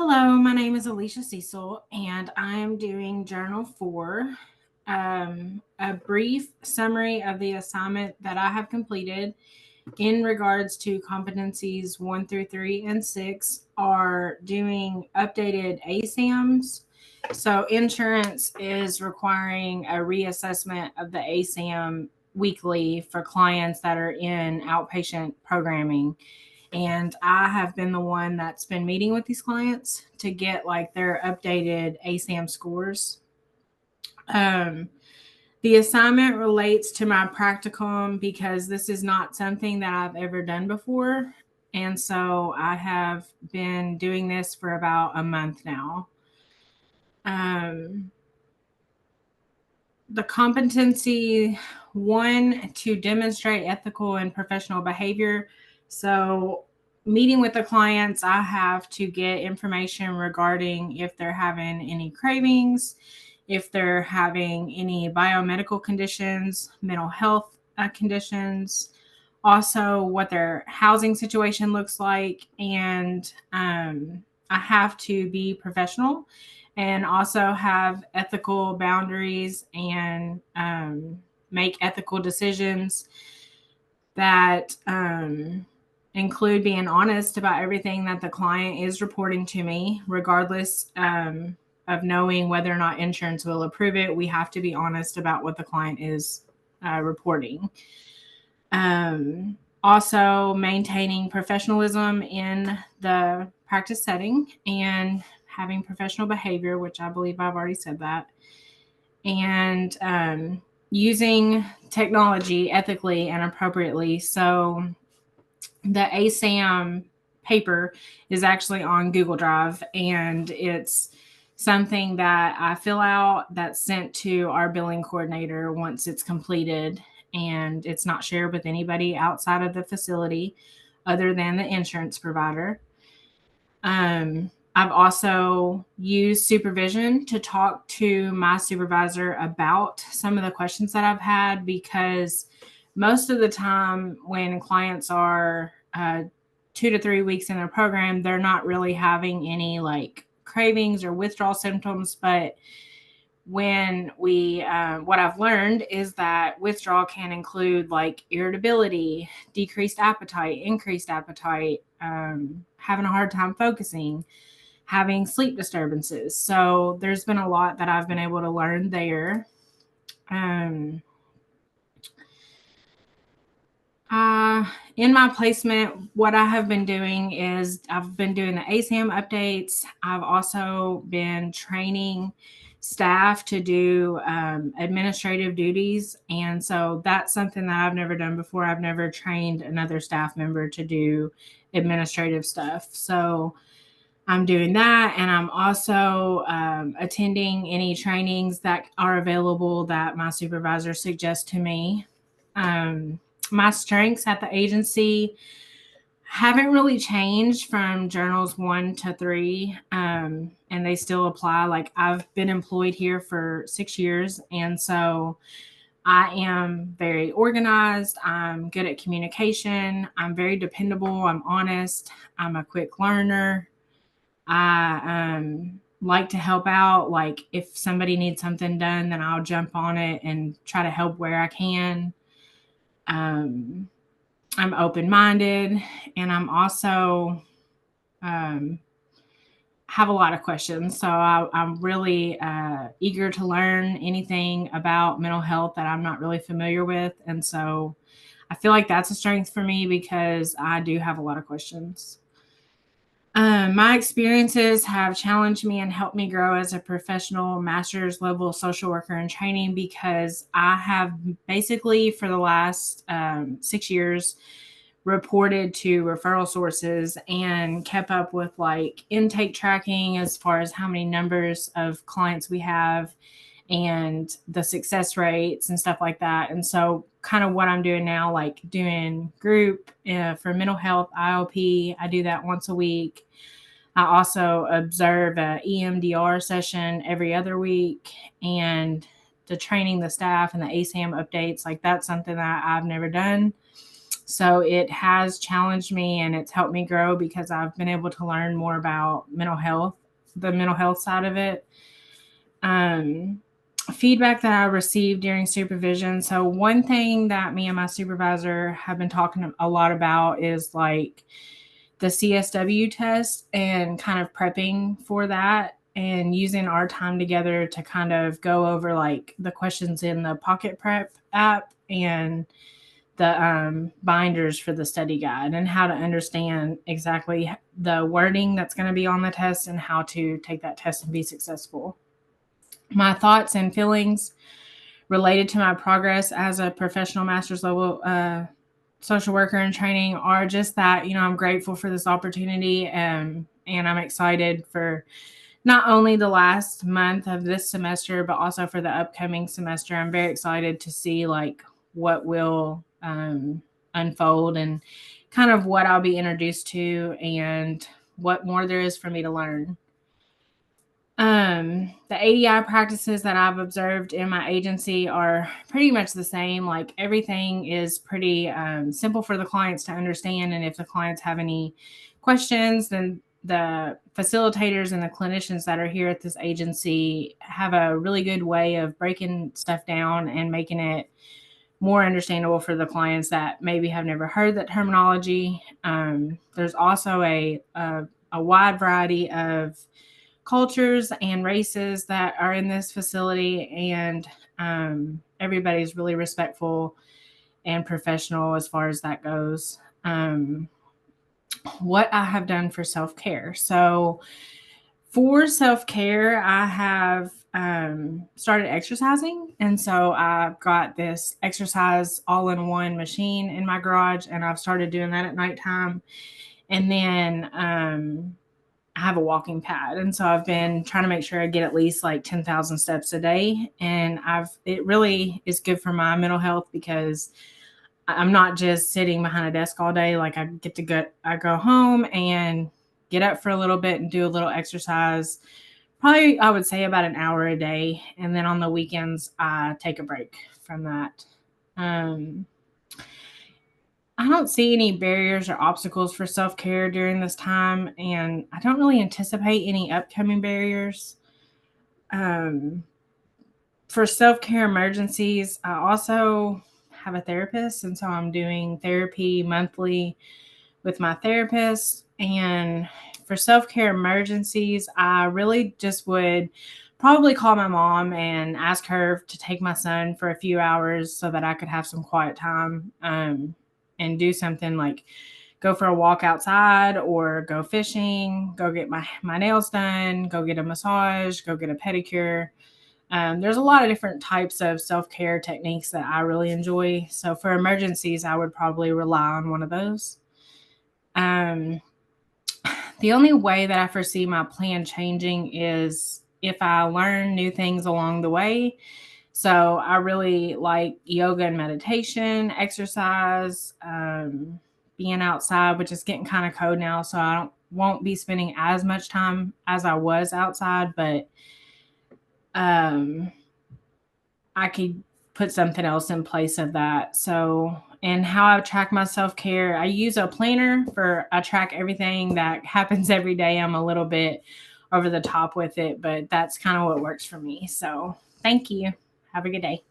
Hello, my name is Alicia Cecil, and I am doing Journal 4, a brief summary of the assignment that I have completed in regards to competencies 1 through 3 and 6 are doing updated ASAMs. So insurance is requiring a reassessment of the ASAM weekly for clients that are in outpatient programming. And I have been the one that's been meeting with these clients to get like their updated ASAM scores. Um, the assignment relates to my practicum because this is not something that I've ever done before. And so I have been doing this for about a month now. The competency 1 to demonstrate ethical and professional behavior. So meeting with the clients, I have to get information regarding if they're having any cravings, if they're having any biomedical conditions, mental health conditions, also what their housing situation looks like. And I have to be professional and also have ethical boundaries and make ethical decisions that include being honest about everything that the client is reporting to me, regardless of knowing whether or not insurance will approve it. We have to be honest about what the client is reporting. Also, maintaining professionalism in the practice setting and having professional behavior, which I believe I've already said that, and using technology ethically and appropriately. So the ASAM paper is actually on Google Drive, and it's something that I fill out that's sent to our billing coordinator once it's completed, and it's not shared with anybody outside of the facility other than the insurance provider. I've also used supervision to talk to my supervisor about some of the questions that I've had, because most of the time when clients are 2 to 3 weeks in their program, they're not really having any like cravings or withdrawal symptoms. But when what I've learned is that withdrawal can include like irritability, decreased appetite, increased appetite, having a hard time focusing, having sleep disturbances. So there's been a lot that I've been able to learn there. In my placement, what I have been doing is I've been doing the ASAM updates. I've also been training staff to do administrative duties. And so that's something that I've never done before. I've never trained another staff member to do administrative stuff. So I'm doing that. And I'm also attending any trainings that are available that my supervisor suggests to me. My strengths at the agency haven't really changed from journals 1 to 3, and they still apply. Like, I've been employed here for 6 years, and so I am very organized. I'm good at communication. I'm very dependable. I'm honest. I'm a quick learner. I like to help out. Like, if somebody needs something done, then I'll jump on it and try to help where I can. I'm open-minded, and I'm also have a lot of questions. So I'm really eager to learn anything about mental health that I'm not really familiar with. And so I feel like that's a strength for me because I do have a lot of questions. My experiences have challenged me and helped me grow as a professional master's level social worker in training, because I have basically for the last 6 years reported to referral sources and kept up with like intake tracking as far as how many numbers of clients we have and the success rates and stuff like that. And so kind of what I'm doing now, like doing group for mental health, IOP, I do that once a week. I also observe a EMDR session every other week, and the training the staff and the ASAM updates, like that's something that I've never done. So it has challenged me and it's helped me grow because I've been able to learn more about mental health, the mental health side of it. Feedback that I received during supervision. So one thing that me and my supervisor have been talking a lot about is like the CSW test and kind of prepping for that and using our time together to kind of go over like the questions in the Pocket Prep app and the binders for the study guide and how to understand exactly the wording that's going to be on the test and how to take that test and be successful. My thoughts and feelings related to my progress as a professional master's level social worker in training are just that, I'm grateful for this opportunity, and I'm excited for not only the last month of this semester, but also for the upcoming semester. I'm very excited to see like what will unfold and kind of what I'll be introduced to and what more there is for me to learn. The ADI practices that I've observed in my agency are pretty much the same. Like everything is pretty simple for the clients to understand. And if the clients have any questions, then the facilitators and the clinicians that are here at this agency have a really good way of breaking stuff down and making it more understandable for the clients that maybe have never heard that terminology. There's also a wide variety of cultures and races that are in this facility, and everybody's really respectful and professional as far as that goes. What I have done for self-care. So for self-care, I have started exercising. And so I've got this exercise all-in-one machine in my garage, and I've started doing that at nighttime. And then I have a walking pad. And so I've been trying to make sure I get at least like 10,000 steps a day. And it really is good for my mental health because I'm not just sitting behind a desk all day. Like I go home and get up for a little bit and do a little exercise. Probably, I would say about an hour a day. And then on the weekends, I take a break from that. I don't see any barriers or obstacles for self-care during this time, and I don't really anticipate any upcoming barriers. Um, for self-care emergencies, I also have a therapist, and so I'm doing therapy monthly with my therapist. And for self-care emergencies, I really just would probably call my mom and ask her to take my son for a few hours so that I could have some quiet time and do something like go for a walk outside or go fishing, go get my nails done, go get a massage, go get a pedicure. There's a lot of different types of self-care techniques that I really enjoy. So for emergencies, I would probably rely on one of those. The only way that I foresee my plan changing is if I learn new things along the way. So I really like yoga and meditation, exercise, being outside, which is getting kind of cold now. So won't be spending as much time as I was outside, but I could put something else in place of that. So, and how I track my self-care, I use a planner I track everything that happens every day. I'm a little bit over the top with it, but that's kind of what works for me. So thank you. Have a good day.